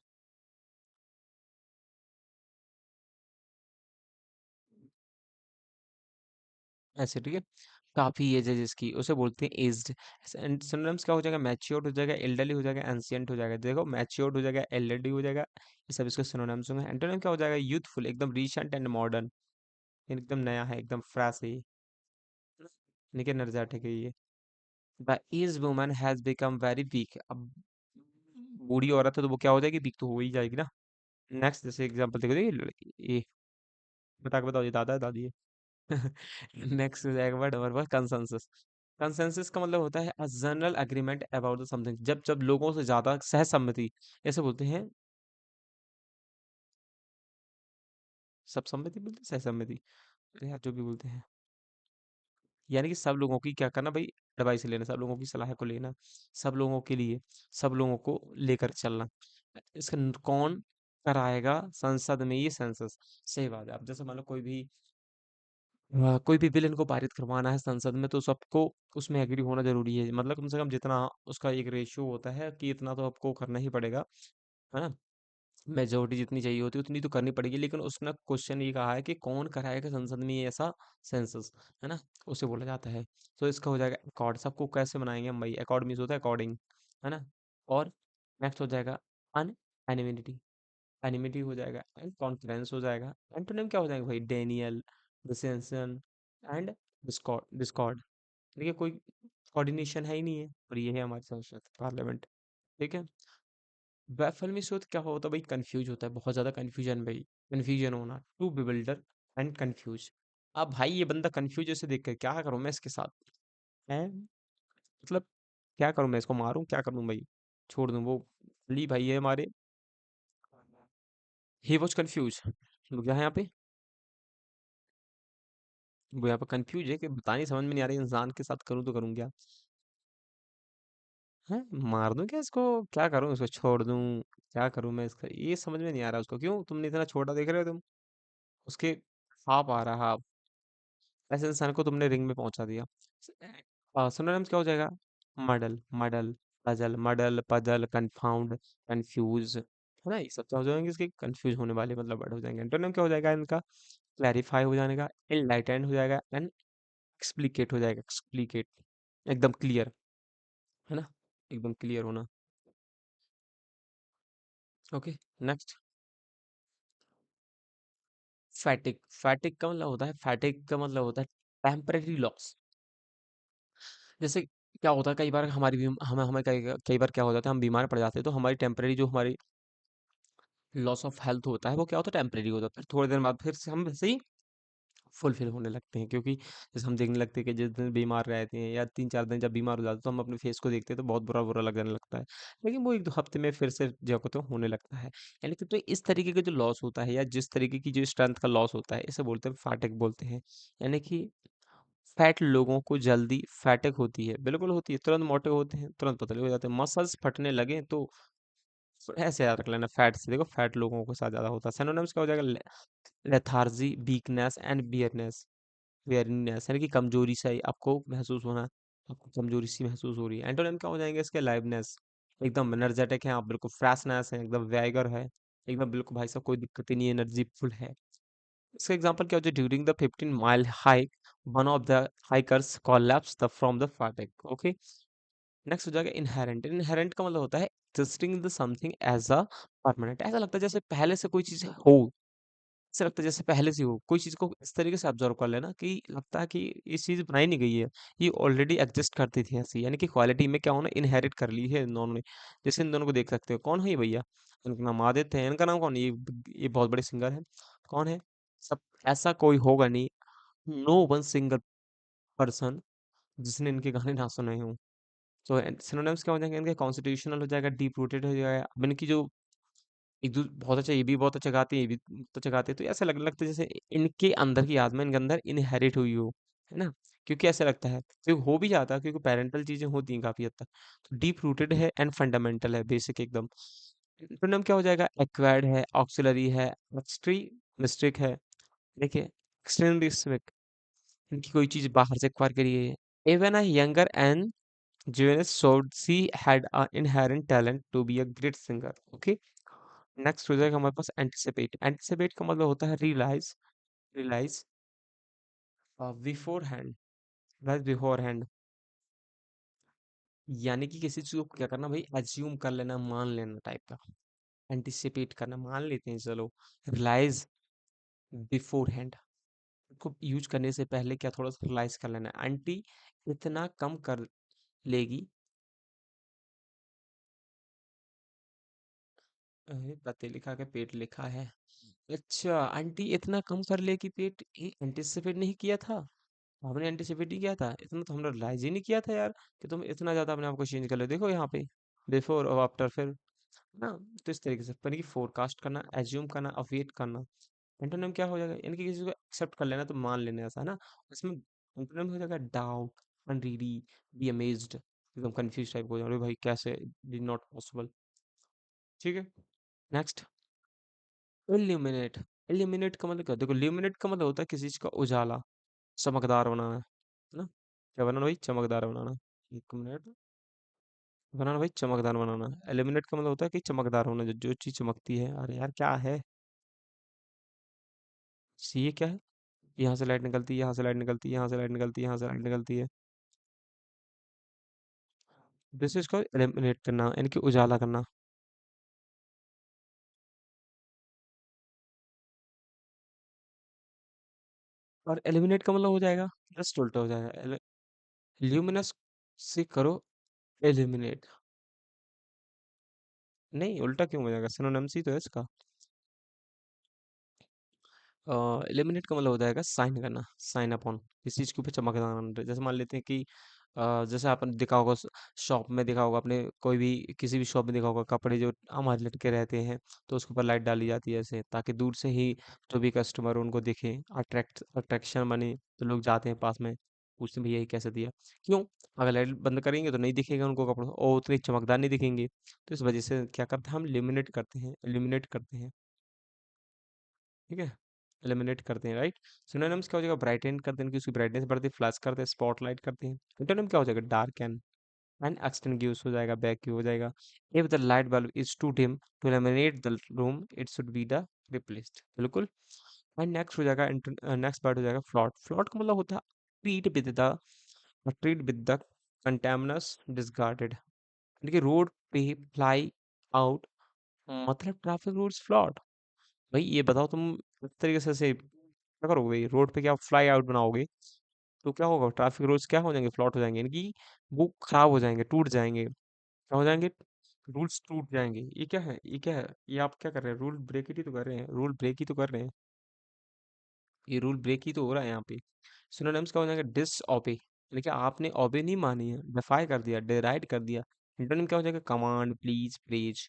Speaker 1: ऐसे ठीक है, काफी एज है जिसकी, उसे बोलते हैं एज्ड। सिनोनिम्स क्या हो जाएगा, मैच्योर्ड हो जाएगा, एल्डरली हो जाएगा, एंशियंट हो जाएगा। देखो मैच्योर्ड हो जाएगा, एल्डरली हो जाएगा, ये सब इसके सिनोनिम्स होंगे। एंटोनिम क्या हो जाएगा, यूथफुल, एकदम रिसेंट एंड मॉडर्न, एकदम नया है, एकदम फ्रेश है ये, लेकिन एनर्जेटिक है ये। The age woman has become very weak. अब बूढ़ी औरत है तो वो क्या हो जाएगी, वीक तो हो ही जाएगी ना। नेक्स्ट जैसे एग्जांपल देखो, ये बता के बताओ, ये दादा है दादी है? नेक्स्ट हो जाएगा वर्ड हमारे पास कंसेंसस। कंसेंसस का मतलब होता है a general agreement about the something, जब जब लोगों से ज्यादा सहसम्मति, ऐसे बोलते हैं, सब सम्मति बोलते हैं, सहसम्मति, अरे यार जो भी बोलते हैं, यानी कि सब लोगों की क्या करना भाई, एडवाइस लेना, सब लोगों की सलाह को लेना, सब लोगों के लिए, सब लोगों को लेकर चलना। इसका कौन कराएगा संसद में ये सेंसस? सही बात है। अब जैसे मान लो कोई भी बिल इनको पारित करवाना है संसद में, तो सबको उसमें एग्री होना जरूरी है, मतलब कम से कम जितना उसका एक रेशियो होता है कि इतना तो आपको करना ही पड़ेगा, है ना। मेजोरिटी जितनी चाहिए होती है उतनी तो करनी पड़ेगी, लेकिन उसने क्वेश्चन ये कहा है कि कौन कराएगा संसद में ये ऐसा सेंसस, है ना, उसे बोला जाता है। तो इसका हो जाएगा अकॉर्ड। सबको कैसे बनाएंगे हम भाई, अकॉर्ड मीन्स होता है अकॉर्डिंग, है ना। और नेक्स्ट हो जाएगा अन एनिमिनिटी, एनिमिटी हो जाएगा, एंड कॉन्फिडेंस हो जाएगा। एंटोनिम क्या हो जाएगा भाई, डेनियल, डिसेंशन एंड डिस्कॉर्ड। डिस्कॉर्ड, देखिए कोई कोऑर्डिनेशन है ही नहीं है, और ये है हमारी संसद, पार्लियामेंट। ठीक है। वैफल में शोध क्या होता है भाई, कंफ्यूज होता है, बहुत ज्यादा कंफ्यूजन भाई, कंफ्यूजन होना, टू बिविल्डर एंड कंफ्यूज। अब भाई ये बंदा कंफ्यूज ऐसे देख कर क्या करूं मैं इसके साथ, है मतलब, क्या करूं मैं, इसको मारूं, क्या करूं भाई, छोड़ दूं वो, अली भाई है हमारे, ही वॉज कंफ्यूज, लोग यहाँ पे, वो यहाँ पे कंफ्यूज है कि बता नहीं, समझ में नहीं आ रही इंसान के साथ करूं तो करूं क्या, है मार दूं क्या इसको, क्या करूं इसको, छोड़ दूं, क्या करूं मैं इसका, ये समझ में नहीं आ रहा उसको, क्यों तुमने इतना छोटा देख रहे हो तुम उसके, हाफ आ रहा हाफ, ऐसे इंसान को तुमने रिंग में पहुंचा दिया। सिनोनिम्स क्या हो जाएगा, मडल, मडल, पजल, मडल, पजल, कंफाउंड, कंफ्यूज, है ना, ये सब क्या हो जाएंगे इसके, कंफ्यूज होने वाले मतलब वर्ड हो जाएंगे। एंटोनिम क्या हो जाएगा इनका, क्लैरिफाई हो जाने का, इनलाइटेंड हो जाएगा, एंड एक्सप्लिकेट हो जाएगा, एक्सप्लिकेट, एकदम क्लियर, है ना, एकदम क्लियर होना। Okay, next, फैटिक। फैटिक का मतलब होता है, फैटिक का मतलब होता है टेम्परेरी लॉस। जैसे क्या होता है, कई बार हमारी हमें हमें कई कई बार क्या हो जाता है, हम बीमार पड़ जाते हैं, तो हमारी टेम्परेरी जो हमारी लॉस ऑफ हेल्थ होता है वो क्या होता है, टेम्परेरी होता है, फिर थोड़ी देर बाद फिर से हम वैसे ही फुलफिल होने लगते हैं, क्योंकि जैसे हम देखने लगते हैं कि जिस दिन बीमार रहते हैं या 3-4 दिन जब बीमार हो जाते हैं, तो हम अपने फेस को देखते हैं तो बहुत बुरा बुरा लगने लगता है, लेकिन वो 1-2 हफ्ते में फिर से जो कहते हैं होने लगता है। यानी कि तो इस तरीके का जो लॉस होता है, या जिस तरीके की जो स्ट्रेंथ का लॉस होता है, इसे बोलते हैं फैटिक बोलते हैं। यानी कि फैट लोगों को जल्दी फैटिक होती है, बिल्कुल होती है, तुरंत मोटे होते हैं, तुरंत पतले हो जाते हैं, मसल्स फटने लगे तो ऐसे याद रख लेना, फैट से, देखो फैट लोगों को साथ ज्यादा होता है। सिनोनिम्स क्या हो जाएगा, लेथार्जी, वीकनेस एंड बियरनेस, वेयरनेस, यानी कि कमजोरी से आपको महसूस होना, आपको कमजोरी सी महसूस हो रही है। एंटोनिम क्या हो जाएंगे इसके? लाइवनेस, एकदम एनर्जेटिक है आप, बिल्कुल फ्रेशनेस है, एकदम वैगर है, एकदम बिल्कुल भाई साहब कोई दिक्कत ही नहीं है, एनर्जी फुल है। इसका एग्जांपल क्या हो जाए? During the 15 mile hike one of the hikers collapse the from the fatigue. Okay, next हो जाएगा इनहेरेंट। इनहेरेंट का मतलब होता है existing the something as a permanent. ऐसा लगता है जैसे पहले से कोई चीज हो, ऐसा लगता है जैसे पहले से हो, कोई चीज को इस तरीके से ऑब्जर्व कर लेना कि लगता है कि ये चीज बनाई नहीं गई है, ये ऑलरेडी एग्जिस्ट करती थी ऐसी, यानी कि क्वालिटी में क्या होना, इनहेरिट कर ली है इन दोनों ने। जैसे इन दोनों को देख सकते हो, कौन है ये भैया? इनका नाम आदित्य है, इनका नाम कौन है? ये बहुत बड़े सिंगर है, कौन है? सब, ऐसा कोई होगा नहीं, नो वन सिंगल पर्सन जिसने इनके गाने ना सुने हों। तो सिनोनिम्स क्या हो जाएंगे इनके? कॉन्स्टिट्यूशनल हो जाएगा, डीप रूटेड हो जाएगा। अब इनकी जो एक दू बहुत अच्छा, ये भी बहुत अच्छा गाते हैं, ये भी बहुत अच्छा गाते हैं, तो ऐसा लगने लगता है जैसे इनके अंदर की आत्मा इनके अंदर इनहेरिट हुई हो, है ना? क्योंकि ऐसा लगता है, क्योंकि हो भी जाता है, क्योंकि पेरेंटल चीजें होती हैं काफी हद तक। तो डीप रूटेड है एंड फंडामेंटल है, बेसिक एकदम। एंटोनिम क्या हो जाएगा? एक्वायर्ड है, ऑक्सिलरी है, एक्सट्री मिस्टिक है, देखिए एक्सट्रीमली स्पेक, इनकी कोई चीज बाहर से एक्वायर करी है। Even a younger and Jonas showed she had an inherent talent to be a great singer. Okay, next हो जाएगा हमारे पास एंटिसिपेट। एंटिसिपेट का मतलब होता है realise, realise beforehand, rise beforehand, यानी कि किसी चीज को क्या करना भाई, एज्यूम कर लेना, मान लेना टाइप का। एंटिसिपेट करना, मान लेते हैं चलो। रियलाइज बिफोर हैंड, को यूज करने से पहले क्या थोड़ा सा रियलाइज कर लेना। एंटी इतना कम कर लेगी, अरे पते लिखा के पेट लिखा है। अच्छा, आंटी इतना कम कर ले कि पेट, ये एंटिसिपेट नहीं किया था, हमने एंटिसिपेट ही किया था, इतना तो हमने रियलाइज ही नहीं किया था यार, कि तुम इतना ज्यादा अपने आप को चेंज कर लो। देखो यहाँ पे बिफोर और आफ्टर, फिर ना, तो इस तरीके से यानी कि फोरकास्ट करना, एज्यूम करना, अवेट करना। एंटोनिम क्या हो जाएगा? इनकी किसी को एक्सेप्ट कर लेना, तो मान लेना, ऐसा है ना। इसमें एंटोनिम हो जाएगा डाउट, अनरीडी, बी अमेज्ड, एकदम कंफ्यूज टाइप हो जाए, भाई कैसे, डिड नॉट पॉसिबल। ठीक है, नेक्स्ट इल्यूमिनेट। इल्यूमिनेट का मतलब क्या? देखो, ल्यूमिनेट का मतलब होता है किसी चीज का उजाला, चमकदार बनाना, है ना? क्या बनाना भाई? चमकदार बनाना। एक मिनट, बनाना भाई, चमकदार बनाना। इल्यूमिनेट का मतलब होता है कि चमकदार होना, जो चीज चमकती है। अरे यार क्या है, सी ये क्या है? यहाँ से लाइट निकलती है, यहाँ से लाइट निकलती है, यहाँ से लाइट निकलती है, यहाँ से लाइट निकलती है। दिस इज कॉल्ड इल्यूमिनेट करना, यानी कि उजाला करना। और इल्यूमिनेट का मतलब हो जाएगा, जस्ट उल्टा हो जाएगा। ल्यूमिनस से करो इल्यूमिनेट, नहीं उल्टा क्यों हो जाएगा? सिनोनिम्स ही तो है इसका। इल्यूमिनेट का मतलब हो जाएगा साइन करना, साइन अपॉन, किसी चीज के ऊपर चमकदाना। जैसे मान लेते हैं कि जैसे आपने देखा होगा, शॉप में देखा होगा आपने, कोई भी किसी भी शॉप में देखा होगा, कपड़े जो हमारे लटके रहते हैं, तो उसके ऊपर लाइट डाली जाती है ऐसे, ताकि दूर से ही जो भी कस्टमर उनको दिखे, अट्रैक्शन बने, तो लोग जाते हैं पास में, पूछते हैं भैया ये कैसे दिया। क्यों? अगर लाइट बंद करेंगे तो नहीं दिखेगा उनको कपड़ों, और उतने चमकदार नहीं दिखेंगे। तो इस वजह से क्या करते हैं, हम लिमिनेट करते हैं, इल्यूमिनेट करते हैं। ठीक है, एलिमिनेट करते हैं, राइट। सिनोनिम्स क्या हो जाएगा? ब्राइटन करते हैं, उसकी ब्राइटनेस बढ़ती है, फ्लैश करते हैं, स्पॉटलाइट करते हैं। एंटोनिम क्या हो जाएगा? डार्क एंड एक्सटिंग्यूश हो जाएगा, बैक हो जाएगा। If the light bulb is too dim to illuminate the room, it should be the replaced, बिल्कुल। एंड नेक्स्ट हो जाएगा, नेक्स्ट पार्ट हो जाएगा फ्लॉट। फ्लॉट का मतलब होता है treat with the, treat with the contemptuous disregarded, यानी कि रोड पे फ्लाई आउट, मतलब ट्रैफिक रूल्स फ्लॉट। भाई ये बताओ तुम इस तरीके से क्या करोगे भाई? रोड पे क्या फ्लाई आउट बनाओगे? तो क्या होगा? ट्रैफिक रूल्स क्या हो जाएंगे? फ्लॉट हो जाएंगे, यानी कि वो खराब हो जाएंगे, टूट जाएंगे। क्या हो जाएंगे? रूल्स टूट जाएंगे। ये क्या है? ये क्या है? ये आप क्या कर रहे हैं? रूल ब्रेक ही तो कर रहे हैं, रूल ब्रेक ही तो कर रहे हैं, ये रूल ब्रेक ही तो हो रहा है यहाँ पे। सिनोनिम्स क्या हो जाएगा? डिस ओबे, लेकिन आपने ओबे नहीं मानी है, डिफाई कर दिया, डिराइड कर दिया। इंटरनेम क्या हो जाएगा? Command, please, please.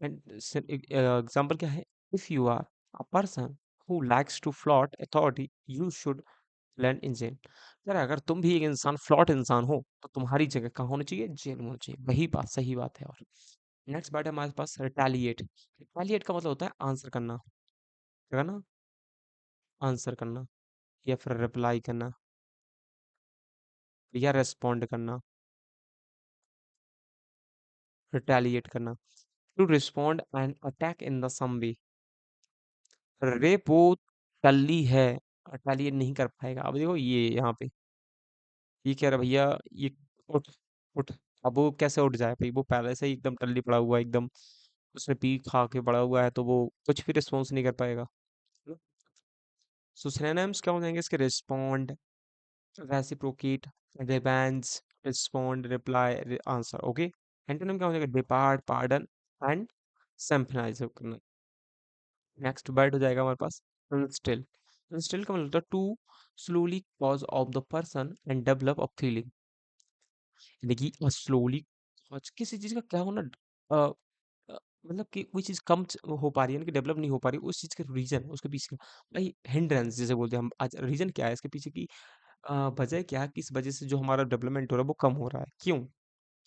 Speaker 1: And example क्या है? If you are a person who likes to flout authority, you should land in jail. यार अगर तुम भी एक इंसान, फ्लॉट इंसान हो, तो तुम्हारी जगह कहाँ होनी चाहिए? जेल में होनी चाहिए। वही बात, सही बात है। और नेक्स्ट बात है हमारे पास रिटेलिएट। रिटेलिएट का मतलब होता है आंसर करना, क्या करना? आंसर करना, या फिर रिप्लाई करना। या रेस्पॉन्ड करना, रिटेलिएट करना। To respond and attack in the same way. रे वो टल्ली है, रिटेलिएट नहीं कर पाएगा। अब देखो ये यहाँ पे ये कह रहा भैया, ये उठ उठ। अब वो कैसे उठ जाए भाई, वो पहले से ही एकदम टल्ली पड़ा हुआ है एकदम, उसने पी खा के पड़ा हुआ है, तो वो कुछ भी रिस्पॉन्स नहीं कर पाएगा। सो सिनोनिम्स क्या हो जाएंगे इसके? Respond, reciprocate, revenge, respond, reply, answer. Okay. Antonym क्या हो जाएगा? डिपार्ट, पार्डन एंड सिंपथाइज करना। नेक्स्ट वर्ड हो जाएगा हमारे पास इंस्टिल। इंस्टिल का मतलब होता है to slowly cause of the person and develop of feeling. यानी कि स्लोली किसी चीज का क्या होना, अ, मतलब कि कोई चीज कम हो पा रही है, यानी कि डेवलप नहीं हो पा रही, उस चीज का रीजन, उसके पीछे का भाई हिंड्रेंस जैसे बोलते हैं हम। आज रीजन क्या है इसके पीछे की, वजह क्या है, किस वजह से जो हमारा डेवलपमेंट हो रहा है वो कम हो रहा है, क्यों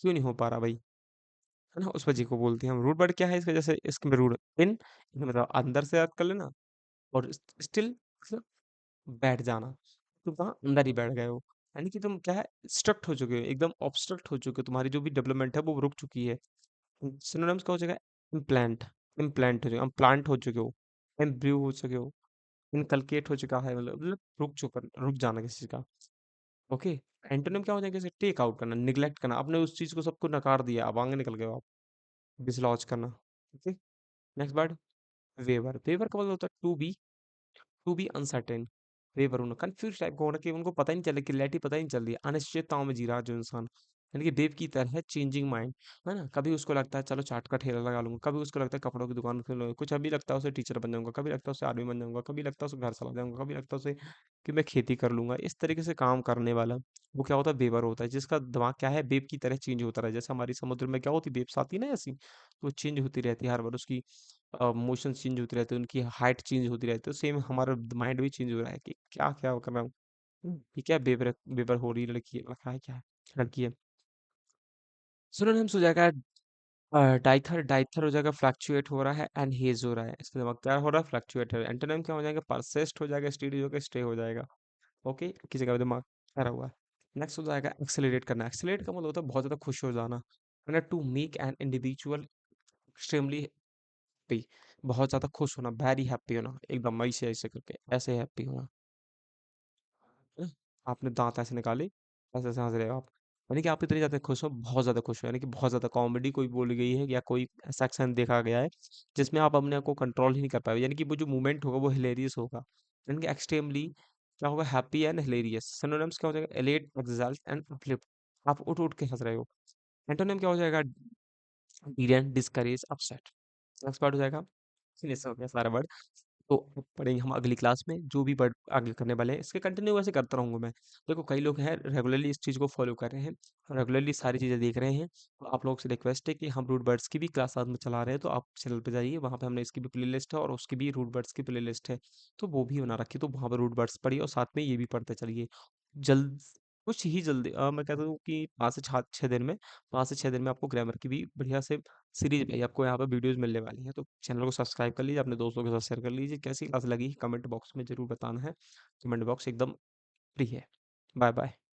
Speaker 1: क्यों नहीं हो पा रहा भाई, है ना? उस वजह को बोलते हैं हम। रूट वर्ड क्या है इसका? जैसे इसके में रूट इन, मतलब अंदर से याद कर लेना, और स्टिल बैठ जाना। तुम कहाँ अंदर ही बैठ गए हो, यानी कि तुम क्या है, स्ट्रक्ट हो चुके हो, एकदम ऑब्स्ट्रक्ट हो चुके हो, तुम्हारी जो भी डेवलपमेंट है वो रुक चुकी है। सिनोनिम्स का हो जाएगा इम्प्लांट, इम्प्लांट हो जाएगा, प्लांट हो चुके हो, एम्ब्रियो हो चुके हो, इनकलकेट हो चुका है, मतलब रुक चुका, रुक जाना किसी चीज का। ओके। एंटोनिम क्या हो जाएगा? जैसे टेक आउट करना, निग्लेक्ट करना, आपने उस चीज को सबको नकार दिया, अब आगे निकल गए हो आप। डिसलॉज करना। Okay. Next word waver. Waver का मतलब होता है टू बी अनसर्टेन। वेवर होना, कंफ्यूज टाइप का होना, कि उनको पता ही नहीं चल रहा, क्लैरिटी पता ही नहीं चल रही है, अनिश्चितताओं में जी रहा है जो इंसान, यानी कि वेव की तरह है, चेंजिंग माइंड, है ना? कभी उसको लगता है चलो चाट का ठेला लगा लूंगा, कभी उसको लगता है कपड़ों की दुकान खोल लूंगा, कुछ अभी लगता है उसे टीचर बन जाऊंगा, कभी लगता है उसे आर्मी बन जाऊंगा, कभी लगता है उसे घर चला जाऊंगा, कभी लगता है उसे कि मैं खेती कर लूंगा। इस तरीके से काम करने वाला वो क्या होता है? वेवर होता है, जिसका दिमाग क्या है, वेव की तरह चेंज होता रहे। जैसे हमारी समुद्र में क्या होती है, वेव्स आती है ना ऐसी, तो वो चेंज होती रहती है हर बार, उसकी मोशन चेंज होती रहती है, उनकी हाइट चेंज होती रहती है। सेम हमारा माइंड भी चेंज हो रहा है कि क्या क्या कर रहा हूँ। ये क्या बेबर बेबर हो रही है, लड़की है, लड़का है, क्या है, लड़की है। सिनोनिम्स हो जाएगा डाइथर, डाइथर हो जाएगा फ्लक्चुएट हो रहा है, एंड हेज हो रहा है, इसका दिमाग क्या हो रहा है, फ्लक्चुएट है। एंटोनिम क्या हो जाएगा? परसिस्ट हो जाएगा, स्टीडी हो जाएगा, स्टे हो जाएगा। ओके, किसी का भी दिमाग ठहरा हुआ है। नेक्स्ट हो जाएगा एक्सेलरेट करना। एक्सेलरेट का मतलब होता है बहुत ज्यादा खुश हो जाना, है ना? To make an individual extremely happy, बहुत ज्यादा खुश होना, वेरी हैप्पी होना, एकदम ऐसे ऐसे करके ऐसे हैप्पी होना, है ना? आपने दांत ऐसे निकाले, ऐसे ऐसे हंस रहे हो आप, यानी कि आप इतने ज्यादा खुश हो, बहुत ज्यादा खुश हो, यानी कि बहुत ज्यादा कॉमेडी कोई बोली गई है, या कोई ऐसा एक्शन देखा गया है जिसमें आप अपने आप को कंट्रोल ही नहीं कर पाए, यानी कि वो जो मूवमेंट होगा वो हिलेरियस होगा, यानी कि एक्सट्रीमली क्या होगा, हैप्पी एंड हिलेरियस। सिनोनिम्स क्या हो जाएगा? एलेट, एक्साल्ट एंड अपलिफ्ट, आप उठ उठ के हंस रहे हो। एंटोनिम क्या हो जाएगा? डिलेन, डिस्करेज, अपसेट। नेक्स्ट पार्ट हो जाएगा, फिनिश हो गया सारा वर्ड। तो अब पढ़ेंगे हम अगली क्लास में जो भी वर्ड आगे करने वाले हैं, इसके कंटिन्यू वैसे करता रहूंगा मैं। देखो कई लोग हैं रेगुलरली इस चीज़ को फॉलो कर रहे हैं, रेगुलरली सारी चीज़ें देख रहे हैं, तो आप लोगों से रिक्वेस्ट है कि हम रूट वर्ड्स की भी क्लास साथ में चला रहे हैं, तो आप चैनल पे जाइए, वहाँ पे हमने इसकी भी प्ले लिस्ट है और उसकी भी रूट वर्ड्स की प्ले लिस्ट है, तो वो भी बना रखी है, तो वहाँ पर रूट वर्ड्स पढ़िए और साथ में ये भी पढ़ते चलिए। जल्द, कुछ ही जल्दी, मैं कहता हूँ कि 5 से 6 दिन में, 5 से 6 दिन में आपको ग्रामर की भी बढ़िया से सीरीज भाई आपको यहाँ पे वीडियोस मिलने वाली हैं। तो चैनल को सब्सक्राइब कर लीजिए, अपने दोस्तों के साथ शेयर कर लीजिए, कैसी क्लास लगी कमेंट बॉक्स में जरूर बताना है, कमेंट बॉक्स एकदम फ्री है। Bye bye.